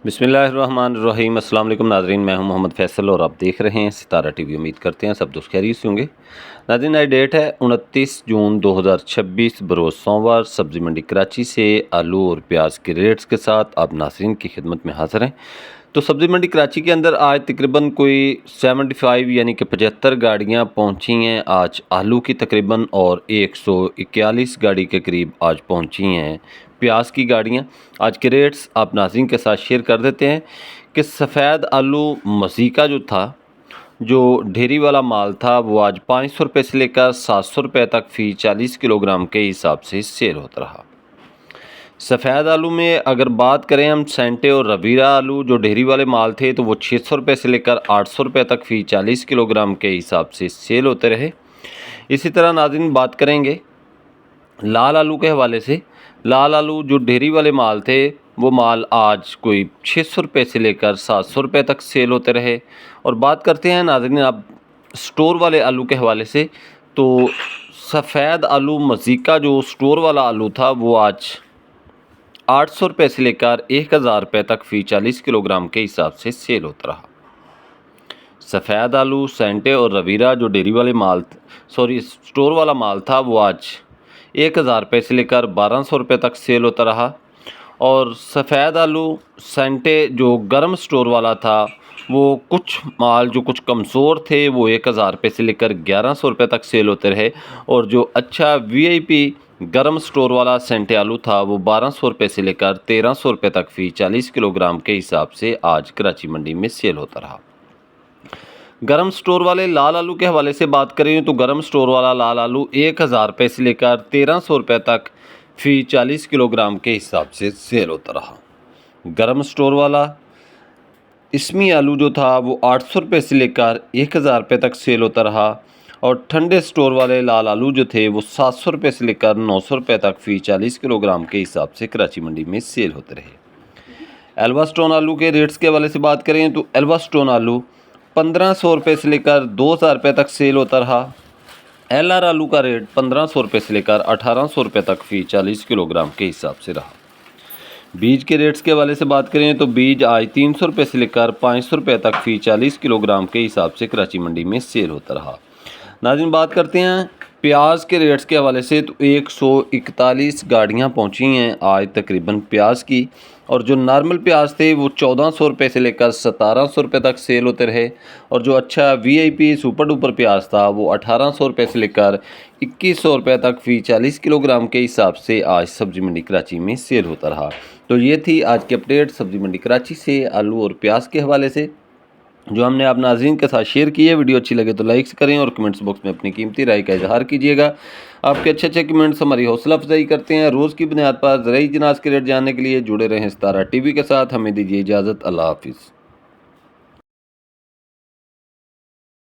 बिस्मिल्लाहिर्रहमानिर्रहीम। अस्सलाम वालेकुम नाज़रीन, मैं हूं मोहम्मद फैसल और आप देख रहे हैं सितारा टीवी। उम्मीद करते हैं सब दोस्त खैरियत से होंगे। नाज़रीन, आज डेट है 29 जून 2026, बरोज़ सोमवार। सब्ज़ी मंडी कराची से आलू और प्याज के रेट्स के साथ आप नाज़रीन की खिदमत में हाज़िर हैं। तो सब्ज़ी मंडी कराची के अंदर आज तकरीबन कोई 75 यानी कि 75 गाड़ियाँ पहुँची हैं आज आलू की तकरीबन, और 141 गाड़ी के करीब आज पहुँची हैं प्याज की गाड़ियाँ। आज के रेट्स आप नाज़रीन के साथ शेयर कर देते हैं कि सफ़ेद आलू मसीका जो था, जो ढेरी वाला माल था, वो आज 500 रुपये से लेकर 700 रुपये तक फ़ी 40 किलोग्राम के हिसाब से सेल होता रहा। सफ़ेद आलू में अगर बात करें हम, सेंटे और रवीरा आलू जो ढेरी वाले माल थे, तो वो 600 रुपये से लेकर 800 रुपये तक फ़ी 40 किलोग्राम के हिसाब से सेल होते रहे। इसी तरह नाज़रीन बात करेंगे लाल आलू के हवाले से। लाल आलू जो ढेरी वाले माल थे, वो माल आज कोई 600 रुपये से लेकर 700 रुपये तक सेल होते रहे। और बात करते हैं नाज़रीन आप स्टोर वाले आलू के हवाले से, तो सफ़ेद आलू मसीका जो स्टोर वाला आलू था, वो आज 800 रुपये से लेकर 1000 रुपये तक फ़ी 40 किलोग्राम के हिसाब से सेल होता रहा। सफ़ेद आलू, सेंटे और रवीरा जो डेयरी वाले स्टोर वाला माल था, वो आज 1000 रुपये से लेकर 1200 रुपये तक सेल होता रहा। और सफ़ेद आलू, सेंटे जो गर्म स्टोर वाला था, वो कुछ माल जो कुछ कमज़ोर थे, वो 1000 रुपये से लेकर 1100 रुपये तक सेल होते रहे। और जो अच्छा वीआईपी गर्म स्टोर वाला सेंटे आलू था, वो 1200 रुपये से लेकर 1300 रुपये तक फ़ी 40 किलोग्राम के हिसाब से आज कराची मंडी में सेल होता रहा। गर्म स्टोर वाले लाल आलू के हवाले से बात करें तो गर्म स्टोर वाला लाल आलू 1000 रुपये से लेकर 1300 रुपये तक फ़ी 40 किलोग्राम के हिसाब से सेल होता रहा। गर्म स्टोर वाला इसमी आलू जो था, वो 800 रुपये से लेकर 1000 रुपये तक सेल होता रहा। और ठंडे स्टोर वाले लाल आलू जो थे, वो 700 रुपये से लेकर 900 रुपये तक फ़ी 40 किलोग्राम के हिसाब से कराची मंडी में सेल होते रहे। एल्वा स्टोन आलू के रेट्स के हवाले से बात करें तो एल्वा स्टोन आलू 1500 रुपये से लेकर 2000 रुपये तक सेल होता रहा। LR आलू का रेट 1500 रुपये से लेकर 1800 रुपये तक फ़ी 40 किलोग्राम के हिसाब से रहा। बीज के रेट्स के हवाले से बात करें तो बीज आज 300 रुपये से लेकर 500 रुपये तक फ़ी 40 किलोग्राम के हिसाब से कराची मंडी में सेल होता रहा। नाज़रीन बात करते हैं प्याज के रेट्स के हवाले से, तो 141 गाड़ियाँ पहुँची हैं आज तकरीबन प्याज की। और जो नॉर्मल प्याज थे, वो 1400 रुपये से लेकर 1700 रुपये तक सेल होते रहे। और जो अच्छा वीआईपी सुपर डुपर प्याज था, वो 1800 रुपये से लेकर 2100 रुपये तक फ़ी 40 किलोग्राम के हिसाब से आज सब्ज़ी मंडी कराची में सेल होता रहा। तो ये थी आज की अपडेट सब्ज़ी मंडी कराची से आलू और प्याज के हवाले से, जो हमने आप नाज़रीन के साथ शेयर की है। वीडियो अच्छी लगे तो लाइक्स करें और कमेंट्स बॉक्स में अपनी कीमती राय का इजहार कीजिएगा। आपके अच्छे कमेंट्स हमारी हौसला अफजाई करते हैं। रोज़ की बुनियाद पर ज़रूरी जिनास के रेट जानने के लिए जुड़े रहें सितारा टीवी के साथ। हमें दीजिए इजाज़त। अल्लाह हाफिज़।